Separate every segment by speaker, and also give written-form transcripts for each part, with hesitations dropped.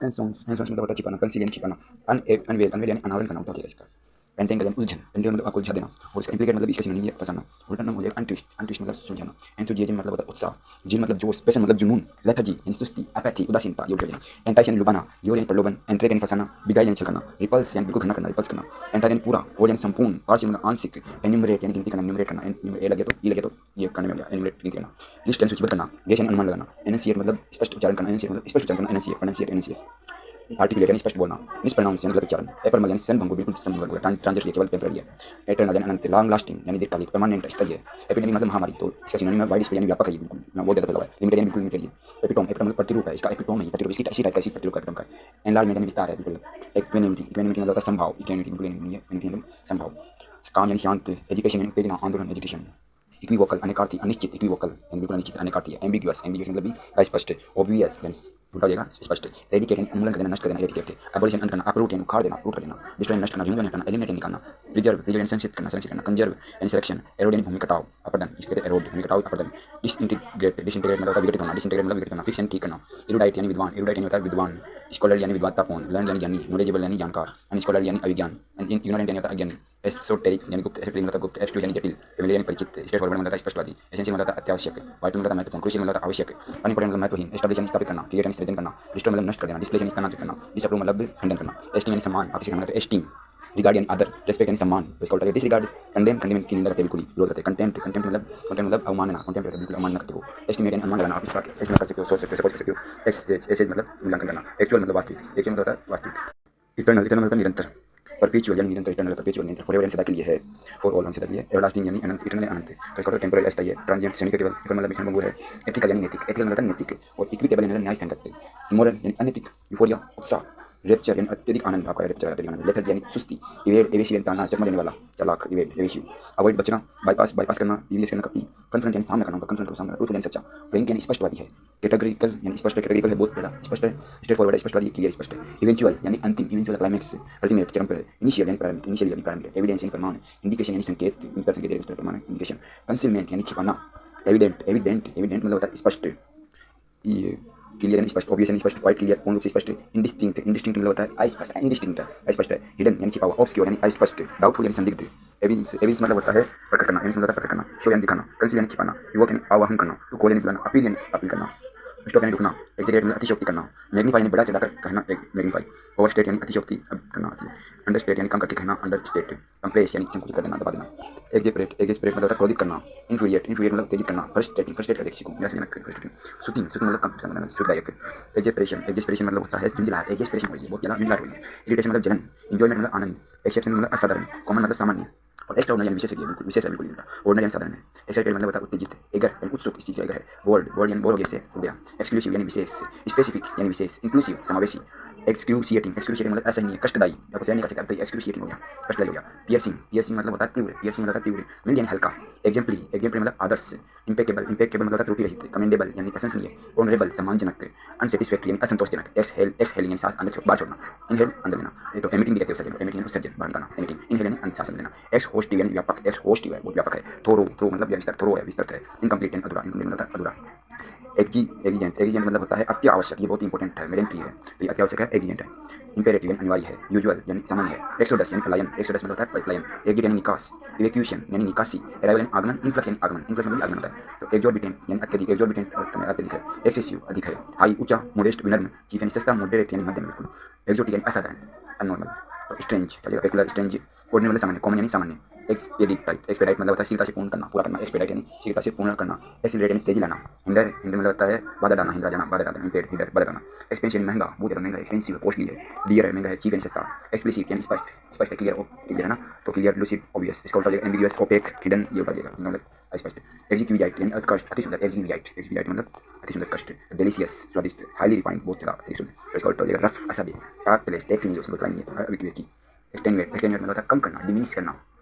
Speaker 1: Hand सॉन्स मतलब होता है छिपाना, कंसील यानी छिपाना, अनवेल यानी अनावरण करना होता है इसका। एंटेंगल यानी उलझन, एंटेंगल मतलब उलझा देना, और इसका इम्प्लीकेट मतलब इसका सिनोनिम है फंसाना। उल्टा नाम हो जाएगा अनट्विस्ट, अनट्विस्ट मतलब सुलझाना। एंथुजियाज्म मतलब होता है उत्साह, जिन मतलब जोश, पैशन मतलब जुनून, लेथर्जी यानी सुस्ती, अपैथी उदासीनता, योग्य यानी एंटाइस यानी लुभाना, योर यानी प्रलोभन, एंट्रेक यानी फंसाना, बिगाइल यानी छलकना, रिपल्स यानी बिल्कुल घृणा करना, रिपल्स करना, एंटायर यानी पूरा, होल यानी संपूर्ण, पार्शियल मतलब आंशिक, एन्यूमरेट यानी गिनती करना, न्यूमरेट करना, ए लगे तो ई लगे तो ये करने में गया, एन्यूमरेट गिनती करना, लिस्ट यानी सूचीबद्ध करना, गेस यानी अनुमान लगाना, एनंसिएट मतलब स्पष्ट उच्चारण करना, एनंसिएट मतलब स्पष्ट उच्चारण करना, एनंसिएट प्रोनाउंसिएट एनंसिएट, आर्टिकुलेट यानी स्पष्ट बोलना, मिसप्रोनाउंस यानी गलत उच्चारण, एफर्मल यानी सन भंगुर बिल्कुल सम भंगुर, ट्रांजिट केवल टेम्पररी है, एटर्नल यानी अनंत, लॉन्ग लास्टिंग यानी दीर्घकालिक, परमानेंट स्थायी है, एपिडेमिक मतलब महामारी, तो इसका सिनोनिम है वाइड स्प्रेड यानी व्यापक है, बिल्कुल ना बहुत ज़्यादा फैला हुआ है, लिमिटेड यानी बिल्कुल लिमिटेड है, एपिटोम एपिटोम मतलब प्रतिरूप है, इसका एपिटोम नहीं प्रतिरूप, इसकी टाइप का इसी प्रतिरूप का एपिटोम का है, एनलार्जमेंट यानी विस्तार है बिल्कुल, इक्विनिमिटी इक्विनिमिटी मतलब होता है संभाव, इक्विनिमिटी बिल्कुल नहीं है, इक्विनिमिटी मतलब संभाव, काम यानी शांत, एजुकेशन यानी उत्तेजना आंदोलन एजुकेशन, इक्विवोकल अनेकार्थी अनिश्चित, इक्विवोकल यानी बिल्कुल अनिश्चित, अनेकार्थी है, एम्बिग्यूअस एम्बिग्यूअस मतलब भी अस्पष्ट, ऑब्वियस यानी उल्टा हो जाएगा स्पष्ट, रेडिकेट यानी उन्मूलन कर देना, नष्ट कर देना, रेडिकेट, एबोलिशन अंत करना, अपरूट यानी उखाड़ देना, उखाड़ कर देना, डिस्ट्रॉय नष्ट करना, रिमूव यानी हटाना, एलिमिनेट यानी निकालना, प्रिजर्व प्रिजर्व यानी संरक्षित करना, संरक्षित करना, कंजर्व यानी सिलेक्शन, एरोड यानी भूमि कटाव, अपरदन इसको कहते हैं एरोड, भूमि कटाव अपरदन, डिसइंटीग्रेट डिसइंटीग्रेट मतलब विघटित करना, डिसइंटीग्रेट मतलब विघटित करना, फिक्स यानी ठीक करना, इरुडाइट यानी विद्वान, इरुडाइट यानी होता है विद्वान, स्कॉलर यानी विद्वत्तापूर्ण, लर्न यानी ज्ञानी, नॉलेजेबल यानी जानकार, अनस्कॉलर यानी अविज्ञान, इग्नोरेंट यानी होता है अज्ञानी, एसोटेरिक यानी गुप्त, एसोटेरिक मतलब गुप्त, एब्स्ट्यूज यानी जटिल, फेमिलियर यानी परिचित, स्ट्रेट फॉरवर्ड मतलब स्पष्टवादी, एसेंशियल मतलब अत्यावश्यक, वाइटल मतलब महत्वपूर्ण, क्रूशियल मतलब आवश्यक, अनइम्पोर्टेंट मतलब महत्वहीन, एस्टैब्लिश यानी स्थापित करना, क्रिएट यानी सृजन करना, रिस्टोर मतलब नष्ट कर देना, डिस्प्लेस यानी स्थानांतरित करना, डिसअप्रूव मतलब खंडन करना, एस्टीम यानी सम्मान, आप किसी का सम्मान करते हैं, एस्टीम, रिगार्ड यानी आदर, रेस्पेक्ट यानी सम्मान, इसका उल्टा डिसरिगार्ड, कंडेम कंडेम की निंदा करते हैं, बिल्कुल ही विरोध करते हैं, कंटेम्प्ट कंटेम्प्ट मतलब अवमानना, कंटेम्प्ट बिल्कुल अवमानना करते हो, एस्टिमेट यानी अनुमान लगाना, आप इसका एस्टिमेट कर सकते हो, सोच सकते हो, सपोज कर सकते हो, एक्सजेज एसेज मतलब मूल्यांकन करना, एक्चुअल मतलब वास्तविक, एक्चुअल मतलब होता है वास्तविक, इटर्नल इटर्नल मतलब निरंतर, परपेचुअल यानी निरंतर, इटर्नल परपेचुअल निरंतर, फॉरएवर यानी सदा के लिए है, फॉर ऑल सदा के लिए, एवरलास्टिंग यानी अनंत, इटर्नल अनंत, तो इसका टेम्पोरल अस्थायी है, ट्रांजिएंट क्षणिक केवल, इफर मतलब क्षण भंगुर है, एथिकल यानी नैतिक, एथिकल मतलब नैतिक, और इक्विटेबल यानी न्याय संगत, इमोरल यानी अनैतिक, यूफोरिया उत्साह, रेप्चर यानी अत्यधिक आनंद, आपका रेप्चर अत्यधिक आनंद, लेथर्जी यानी सुस्ती, इवेड एवेसिव यानी टालना, चकमा देने वाला, चालाक, इवेड एवेसिव, अवॉइड बचना, बाईपास बाईपास करना, डिविएट करना, कपटी, कन्फ्रंट यानी सामना करना, कन्फ्रंट को सामना, ट्रूथ यानी सच्चा, फ्रैंक यानी स्पष्टवादी है, कैटेगरिकल यानी स्पष्ट, कैटेगरिकल है बहुत पहला स्पष्ट है, स्ट्रेट फॉरवर्ड है स्पष्टवादी, क्लियर स्पष्ट है, इवेंचुअल यानी अंतिम, इवेंचुअल क्लाइमेक्स, अल्टीमेट चरम पर, इनिशियल यानी प्रारंभिक, इनिशियल यानी प्रारंभिक, एविडेंस यानी प्रमाण, इंडिकेशन यानी संकेत, इन पर संकेत है, उस तरह प्रमाण है, इंडिकेशन, कंसीलमेंट यानी छिपाना, एविडेंट एविडेंट एविडेंट मतलब होता है स्पष्ट, ये क्लियर यानी स्पष्ट, ऑब्वियस यानी स्पष्ट, क्वाइट क्लियर पूर्ण रूप से स्पष्ट, इंडिस्टिंक्ट इंडिस्टिंक्ट मतलब होता है अस्पष्ट, इंडिस्टिंक्ट अस्पष्ट है, हिडन यानी छिपा हुआ, ऑब्सक्योर यानी अस्पष्ट, डाउटफुल यानी संदिग्ध, एविंस एविंस मतलब होता है प्रकट करना, एविंस मतलब होता है प्रकट करना, शो यानी दिखाना, कंसील यानी छिपाना, युवक यानी आवाहन करना, टू कॉल यानी बुलाना, अपील यानी अपील करना, स्टॉप यानी रुकना, एग्जैगरेट मतलब अतिशयोक्ति करना, मैग्नीफाई यानी बड़ा चढ़ाकर कहना, मैग्नीफाई, ओवरस्टेट यानी अतिशयोक्ति करना, अंडरस्टेट यानी कम करके कहना, अंडरस्टेट, कंप्रेस यानी संकुचित कर देना, दबा देना, एग्जेस्परेट एग्जेस्परेट मतलब होता है क्रोधित करना, इन्फ्यूरिएट इन्फ्यूरिएट मतलब तेजित करना, फ्रस्ट्रेटिंग फ्रस्ट्रेट करते किसी को, निराशाजनक फ्रस्ट्रेटिंग, सूथिंग सूथिंग मतलब कम समझना, सुखदायक, एग्जेस्परेशन एग्जेस्परेशन मतलब होता है झुंझलाहट, एग्जेस्परेशन हो रही है बहुत ज़्यादा झुंझलाहट हो रही है, इरिटेशन मतलब जलन, इंजॉयमेंट मतलब आनंद, एक्सेप्शन मतलब असाधारण, कॉमन मतलब सामान्य, और एक्स्ट्राऑर्डिनरी यानी विशेष है, बिल्कुल विशेष है, बिल्कुल ऑर्डिनरी यानी साधारण है, एक्साइटेड मतलब होता है उत्तेजित, एगर यानी उत्सुक, इस चीज़ का एगर है, वर्ड वर्ड यानी बोर हो गया से हो गया, एक्सक्लूसिव यानी विशेष, स्पेसिफिक यानी विशेष, इंक्लूसिव समावेशी, एक्सक्यूसिएटिंग एक्सक्यूसिएटिंग मतलब असहनीय कष्टदायी, आपको सहन नहीं कर सकते, एक्सक्यूसिएटिंग हो गया, कष्टदायी हो गया, पियर्सिंग पियर्सिंग मतलब होता है तीव्र, पियर्सिंग मतलब होता है तीव्र, मिल यानी हल्का, एग्जाम्पली एग्जाम्पली मतलब आदर्श, इम्पेकेबल इम्पेकेबल मतलब त्रुटि रहित, कमेंडेबल यानी प्रशंसनीय, ऑनरेबल सम्मानजनक, अनसेटिस्फैक्ट्री यानी असंतोषजनक, एक्सहेल यानी सांस अंदर बाहर छोड़ना, इनहेल अंदर लेना, ये तो एमिटिंग भी कहते हैं, एमिटिंग यानी उत्सर्जन बाहर निकालना, एमिटिंग, इनहेल यानी सांस लेना, एक्सहोस्टिव यानी व्यापक, एक्सहोस्टिव है बहुत व्यापक है, थोरो थ्रो मतलब विस्तार, थोरो है विस्तृत है, इनकम्प्लीट यानी अधूरा, इनकम्प्लीट मतलब अधूरा, एग्जीजेंट एग्जीजेंट मतलब होता है अति आवश्यक, ये बहुत इंपॉर्टेंट है, मेडेंट्री है, तो ये अति आवश्यक है, एग्जीजेंट है, इंपेरेटिव यानी अनिवार्य है, यूजुअल यानी सामान्य है, एक्सोडस यानी पलायन, एक्सोडस मतलब होता है पलायन, एग्जिट यानी निकास, इवैक्यूएशन यानी निकासी, अराइवल यानी आगमन, इन्फ्लक्स यानी आगमन, इन्फ्लक्स मतलब आगमन होता है, तो एक्सोर्बिटेंट यानी अत्यधिक, एक्सोर्बिटेंट अवस्था में अत्यधिक है, एक्सेसिव अधिक है, हाई ऊंचा, मोडेस्ट विनम्र, चीप यानी सस्ता, मॉडरेट यानी मध्यम बिल्कुल, एक्सोटिक यानी असाधारण अननॉर्मल, तो स्ट्रेंज चलिए पेकुलर स्ट्रेंज, ऑर्डिनरी मतलब सामान्य, कॉमन यानी सामान्य, एक्सपेडिटाइट एक्सपेडाइट मतलब होता है शीघ्रता से पूर्ण करना, पूरा करना, एक्सपेडाइट यानी शीघ्रता से पूर्ण करना, एक्सीलरेट यानी तेजी लाना, हिंडर हिंडर मतलब होता है बाधा डालना, हिंडर जाना, बाधा डालना, हिंडर हिंडर बाधा डालना, एक्सपेंशन यानी महंगा, बहुत ज़्यादा महंगा, एक्सपेंसिव कॉस्टली है, डियर है महंगा है, चीप यानी सस्ता, एक्सप्लिसिट यानी स्पष्ट, स्पष्ट है, क्लियर क्लियर है ना, तो क्लियर लूसिड ऑब्वियस, इसका उल्टा जाएगा एम्बिगुअस ओपेक हिडन, ये उल्टा जाएगा मतलब स्पष्ट, एक्जिक्यूजाइट यानी उत्कृष्ट अति सुंदर, एक्जिक्यूजाइट एक्जिक्यूजाइट मतलब अति सुंदर कष्ट, डिलीशियस स्वादिष्ट, हाईली रिफाइंड बहुत ज़्यादा अति सुंदर, तो इसका उल्टा हो जाएगा रफ असभ्य, टार्ट प्लेस टेक नहीं है उसमें नहीं है, तो अभी की एक्सटेंगुएट एक्सटेंगुएट मतलब होता है कम करना, डिमिनिश करना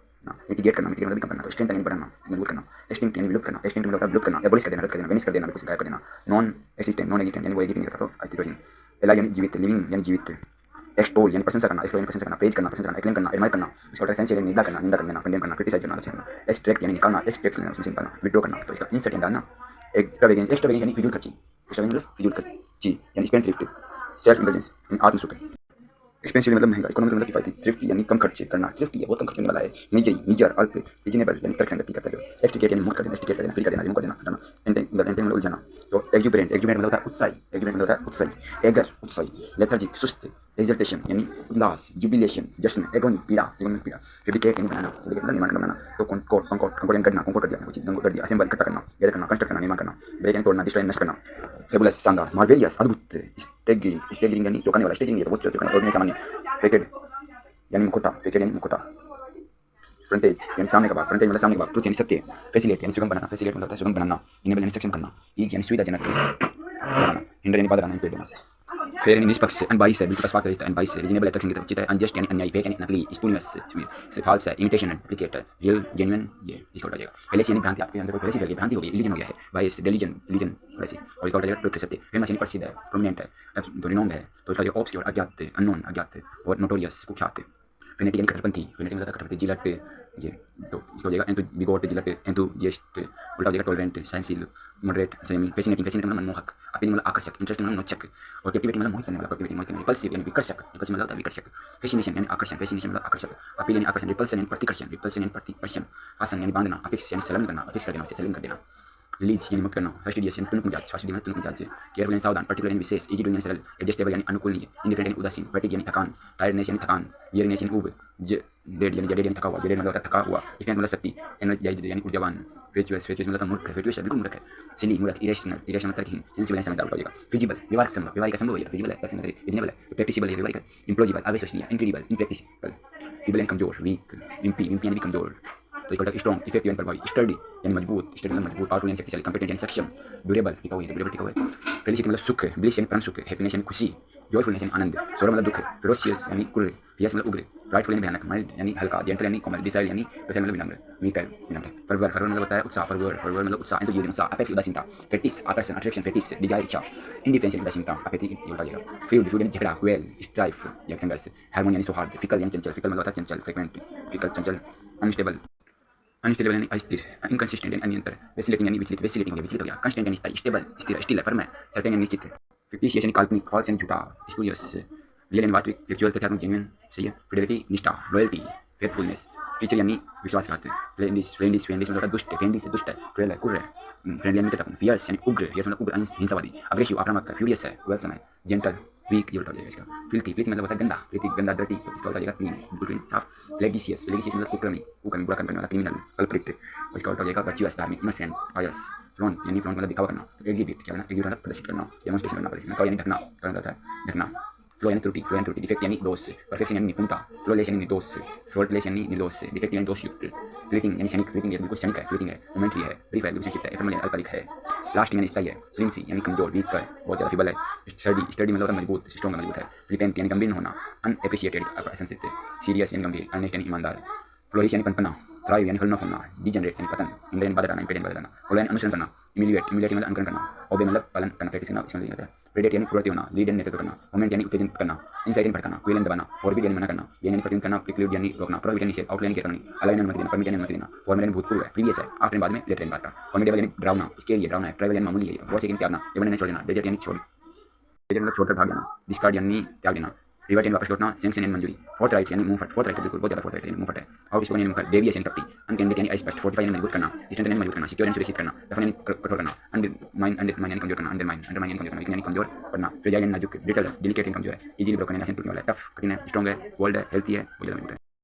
Speaker 1: ना, मिटिगेट करना, मिटिगेट मतलब कम करना, तो स्ट्रेंथ यानी बढ़ाना, मजबूत करना, एक्सटिंक्ट यानी विलुप्त करना, एक्सटिंक्ट मतलब होता है विलुप्त करना, एबॉलिश कर देना, रद्द कर देना, वेनिश कर देना, बिल्कुल गायब कर देना, नॉन एक्सिस्टेंट नॉन एग्जिस्टेंट यानी वो एग्जिस्ट नहीं करता, तो अस्तित्वहीन, एला यानी जीवित, लिविंग यानी जीवित, एक्सटोल यानी प्रशंसा करना, एक्सटोल यानी प्रशंसा करना, प्रेज करना, प्रशंसा करना, एक्लेम करना, एडमायर करना, इसका होता है सेंसियल यानी निंदा करना, निंदा कर देना, कंडेम करना, क्रिटिसाइज करना, आलोचना करना, एक्सट्रैक्ट यानी निकालना, एक्सट्रैक्ट लेना उसमें से निकालना, विड्रॉ करना, तो इसका इंसर्ट यानी डालना, एक्स्ट्रावेगेंस एक्स्ट्रावेगेंस यानी फिजूल खर्ची, एक्स्ट्रावेगेंस मतलब फिजूल खर्ची यानी स्पेंडथ्रिफ्ट, सेल्फ इंटेलिजेंस यानी आत्म सुख। एक्सपेंसिव मतलब महंगा, इकोनॉमिकल मतलब किफायती, थ्रिफ्टी यानी कम खर्च करना, थ्रिफ्टी है बहुत कम खर्च करने वाला है, निजी निजर अल्प, रीजनेबल यानी तर्क संगति करते हुए, एक्सट्रिकेट यानी मुक्त कर देना, एक्सट्रिकेट कर देना, फ्री कर देना, रिमूव कर देना, हटाना, एंटेंग मतलब उलझाना। तो एक्जुबरेंट, एक्जुबरेंट मतलब होता है उत्साही, एक्जुबरेंट मतलब होता है उत्साही, एगर उत्साही, लेथर्जिक सुस्त, एक्सल्टेशन यानी उल्लास, जुबिलेशन जश्न, एगोनी पीड़ा, एगोनी पीड़ा, फेब्रिकेट यानी बनाना, फेब्रिकेट मतलब निर्माण करना बनाना। तो कॉन्कोर्ड कॉन्कोर्ड कॉन्कोर्ड यानी करना, कॉन्कोर्ड कर दिया कुछ कर दिया, असेंबल इकट्ठा करना, गैदर करना, कंस्ट्रक्ट करना, निर्माण करना, ब्रेक यानी तोड़ना, डिस्ट्रॉय नष्ट करना, फेबुलस शानदार, मार्वेलियस अद्भुत, स्टेगिंग स्टेगिंग यानी चौंकाने वाला, स्टेगिंग ये तो बहुत चौंकाने वाला, सामान्य, फेकेड यानी मुखौटा, फेकेड यानी मुखौटा, फ्रंटेज यानी सामने का भाग, फ्रंटेज मतलब सामने का भाग, ट्रूथ यानी सत्य, फैसिलिट यानी सुगम बनाना, फैसिलिट मतलब होता है सुगम बनाना, इनेबल यानी सक्षम करना, ईज यानी सुविधाजनक बनाना, हिंडर यानी बाधा डालना, इम्पेड देना, फेयर यानी निष्पक्ष है, अनबाइस है, बिल्कुल पक्षपात रहित है, अनबाइस है, रीजनेबल है, तर्कसंगत उचित है, अनजस्ट यानी अन्यायी, फेक यानी नकली, स्पूनियस से फाल्स है, इमिटेशन है, डुप्लीकेट है, रियल जेन्युइन ये इसको उठा जाएगा, फेलेसी यानी भ्रांति, आपके अंदर कोई फेलेसी फैल गई, भ्रांति हो गई, इल्यूजन हो गया है, बाइस डेलीजन इल्यूजन फेलेसी, और इसका उठा जाएगा ट्रुथ सत्य, फेमस यानी प्रसिद्ध है, प्रोमिनेंट है, तो रिनोम्ड है, तो इसका जो ऑब्सक्योर अज्ञात, अननोन अज्ञात और नोटोरियस कुख्यात, फेनेटिक यानी कट्टरपंथी, फेनेटिक मतलब कट्टरपंथी, जिलट ये तो इसको हो जाएगा एंटू बिगोट, जिलट एंथुजियास्ट उल्टा हो जाएगा टॉलरेंट, साइंसिल, मॉडरेट, सेमी, फैसिनेटिंग, फैसिनेटिंग मतलब मनमोहक, अपीलिंग मतलब आकर्षक, इंटरेस्टिंग मतलब नौचक, और कैप्टिवेटिंग मतलब मोहित करने वाला, कैप्टिवेटिंग मोहित करने वाला, रिपल्सिव यानी विकर्षक, रिपल्सिव मतलब विकर्षक, फैसिनेशन यानी आकर्षण, फैसिनेशन मतलब आकर्षक, अपील यानी आकर्षण, रिपल्सन यानी प्रतिकर्षण, रिपल्सन यानी प्रतिकर्षण, आसन यानी बांधना, अफिक्स यानी संलग्न करना, अफिक्स कर देना, उसे संलग्न कर देना, रिलीज यानी मुक्त करना, फास्टिडियस यानी तुनक मिजाज, फास्टिडियस यानी तुनक मिजाज, केयरफुल यानी सावधान, पर्टिकुलर यानी विशेष, इजी डूइंग यानी सरल, एडजस्टेबल यानी अनुकूलनीय, इंडिफरेंट यानी उदासीन, फैटिग यानी थकान, टायर्डनेस यानी थकान, वियरनेस यानी ऊब, डेड यानी जडेड यानी थका हुआ, जडेड मतलब थका हुआ, इफेक्ट मतलब शक्ति, एनर्जाइज्ड यानी ऊर्जावान, फेचुअस फेचुअस मतलब मूर्ख, फेचुअस बिल्कुल मूर्ख है, सिली मूर्ख, इरेशनल इरेशनल तर्कहीन, सेंसिबल यानी समझदार हो जाएगा, फिजिबल व्यवहारिक संभव, व्यवहारिक संभव हो जाएगा, फिजिबल है तर्क संगत, रीजनेबल है, प्रैक्टिसिबल है, व्यवहारिक है, इम्प्लॉजिबल अविश्वसनीय, इनक्रेडिबल इनप्रैक्टिसिबल, फीबल यानी कमजोर, वीक, विम्पी विम्पी यानी कमजोर, तो इक्वल स्ट्रॉन्ग, इफेक्टिव यानी प्रभावी, स्टडी यानी मजबूत, स्टडी मतलब मजबूत, पावरफुल यानी शक्तिशाली, कॉम्पिटेंट यानी सक्षम, ड्यूरेबल टिकाऊ है, ड्यूरेबल टिकाऊ है, फेलिसिटी मतलब सुख, ब्लिस यानी परम सुख, हैप्पीनेस यानी खुशी, जॉयफुलनेस यानी आनंद, सौरभ मतलब दुख, फेरोशियस यानी क्रूर, फियस मतलब उग्र, फ्राइटफुल यानी भयानक, माइल्ड यानी हल्का, जेंटल यानी कोमल, डिसाइल यानी प्रसन्न मतलब विनम्र, मीक विनम्र, फरवर फरवर मतलब होता है उत्साह, फरवर फरवर मतलब उत्साह, एंथुसियाज्म उत्साह, अपेक्स उदासीनता, फेटिस आकर्षण, अट्रैक्शन, फेटिस डिजायर इच्छा, इंडिफरेंस यानी उदासीनता, अपेथी ये उठा जाएगा, फ्यूड फ्यूड यानी झगड़ा, क्वेल स्ट्राइफ या संघर्ष, हार्मोनी यानी सौहार्द, फिकल यानी चंचल, फिकल मतलब होता है चंचल, फ्रीक्वेंट फिकल चंचल, अनस्टेबल अनस्टेबल यानी अस्थिर, इनकंसिस्टेंट यानी अनियंत्रण, वेसिलेटिंग यानी विचलित, वेसिलेटिंग विचलित हो गया, कंस्टेंट यानी स्थायी, स्टेबल स्थिर स्टिल है, फर्म है, सर्टेन यानी निश्चित, फिक्टिशियस यानी काल्पनिक, फॉल्स यानी झूठा, स्पूरियस, रियल यानी वास्तविक, फैक्चुअल तथ्यात्मक, जेन्युइन सही है, फिडेलिटी निष्ठा, लॉयल्टी, फेथफुलनेस, टीचर यानी विश्वासघात, फ्रेंडिस फ्रेंडिस फ्रेंडिस मतलब दुष्ट है, फ्रेंडिस दुष्ट है, क्रूएल है, क्रूर है, फ्रेंडली यानी मित्रता, फियर्स यानी उग्र, फियर्स मतलब उग्र हिंसावादी, अग्रेसिव आक्रामक, फ्यूरियस है, क्रूएल है, जेंटल वीक ये उल्टा हो जाएगा इसका, फिल्थी फिल्थी मतलब होता है गंदा, फिल्थी गंदा डर्टी, तो इसका उल्टा हो जाएगा क्लीन, बिल्कुल क्लीन साफ, फ्लेगिशियस फ्लेगिशियस मतलब कुकर्मी कुकर्मी बुरा काम करने वाला, क्रिमिनल कल्प्रिट, और इसका उल्टा हो जाएगा वर्चुअस धार्मिक, इनोसेंट पायस, फ्रॉन्ट यानी फ्रॉन्ट मतलब दिखावा करना, एग्जिबिट क्या करना, एग्जिबिट मतलब प्रदर्शित करना, डेमोंस्ट्रेशन करना, प्रदर्शन यानी ढकना, करना होता है ढकना, फ्लो यानी त्रुटि, डिफेक्ट यानी दोष, परफेक्शन यानी निपुणता, फ्लोलेस यानी निर्दोष, फ्लॉलेस यानी निर्दोष, डिफेक्ट यानी दोषयुक्त, फ्लीटिंग यानी क्षणिक, फ्लीटिंग बिल्कुल क्षणिक है, फ्लीटिंग है, मोमेंटरी है, ब्रीफ है, बिल्कुल संक्षिप्त है, एफएमएल यानी अल्पकालिक है, लास्ट यानी स्थायी है, फ्लिंसी यानी कमजोर, वीक है, बहुत ज़्यादा फीबल है, स्टडी मतलब होता है मजबूत, स्ट्रॉन्ग मजबूत है, फ्लिपेंट यानी गंभीर होना, अनएप्रिशिएटेड असंसित, सीरियस यानी गंभीर, अर्नेस्ट यानी ईमानदार, फ्लोरिश यानी पनपना, थ्राइव यानी फलना फूलना, डिजनरेट यानी पतन, इंडियन यानी बाधा डालना, इम्पेडियंट बाधा डालना, फॉलो यानी अनुसरण करना, इमिलिएट इमिलिएट मतलब अनुकरण करना, ओबे मतलब पालन करना, प्रैक्टिस करना, इसमें होता है, प्रेडेट यानी प्रवृत्ति होना, लीड यानी नेतृत्व करना, मोमेंट यानी उत्तेजन करना, इनसाइट यानी भड़काना, क्वेल यानी दबाना, फॉरबिड यानी मना करना, यानी प्रतिबंध करना, प्रिक्लूड यानी रोकना, प्रोहिबिट यानी निषेध, आउटलाइन यानी करना, अलाइन यानी अनुमति देना, परमिट यानी अनुमति देना, फॉर्मल यानी भूतपूर्व है, प्रीवियस है, आफ्टर बाद में, लेटर यानी बाद का, फॉर्मिडेबल यानी डरावना, स्केरी यानी डरावना है, ट्राइवल यानी मामूली है, वॉश यानी त्यागना, एबंडेंट यानी छोड़ देना, डेजर्ट यानी छोड़कर भाग जाना, डिस्कार्ड यानी त्याग देना, रिवर्ट यानी वापस लौटना, सैंक्शन यानी मंजूरी, फोर्थ राइट यानी मुंहफट, फोर्थ राइट बिल्कुल बहुत ज़्यादा फोर्थ राइट यानी मुंहफट है, आउट स्पोकन यानी मुंहफट, डेवियस यानी कपटी, अनकैंडिडेट यानी अस्पष्ट, फोर्टिफाई यानी मजबूत करना, स्ट्रेंथन यानी मजबूत करना, सिक्योर यानी सुरक्षित करना, डफन यानी कठोर करना, अंडरमाइन यानी कमजोर करना, अंडरमाइन यानी कमजोर करना, यानी कमजोर करना, फ्रेजाइल यानी नाजुक, ब्रिटल है, डेलिकेट यानी कमजोर है, इजीली ब्रोकन यानी टूटने वाला है, टफ कठिन है, स्ट्रॉन्ग है, बोल्ड है, हेल्थी है, बहुत ज़्यादा मजबूत है।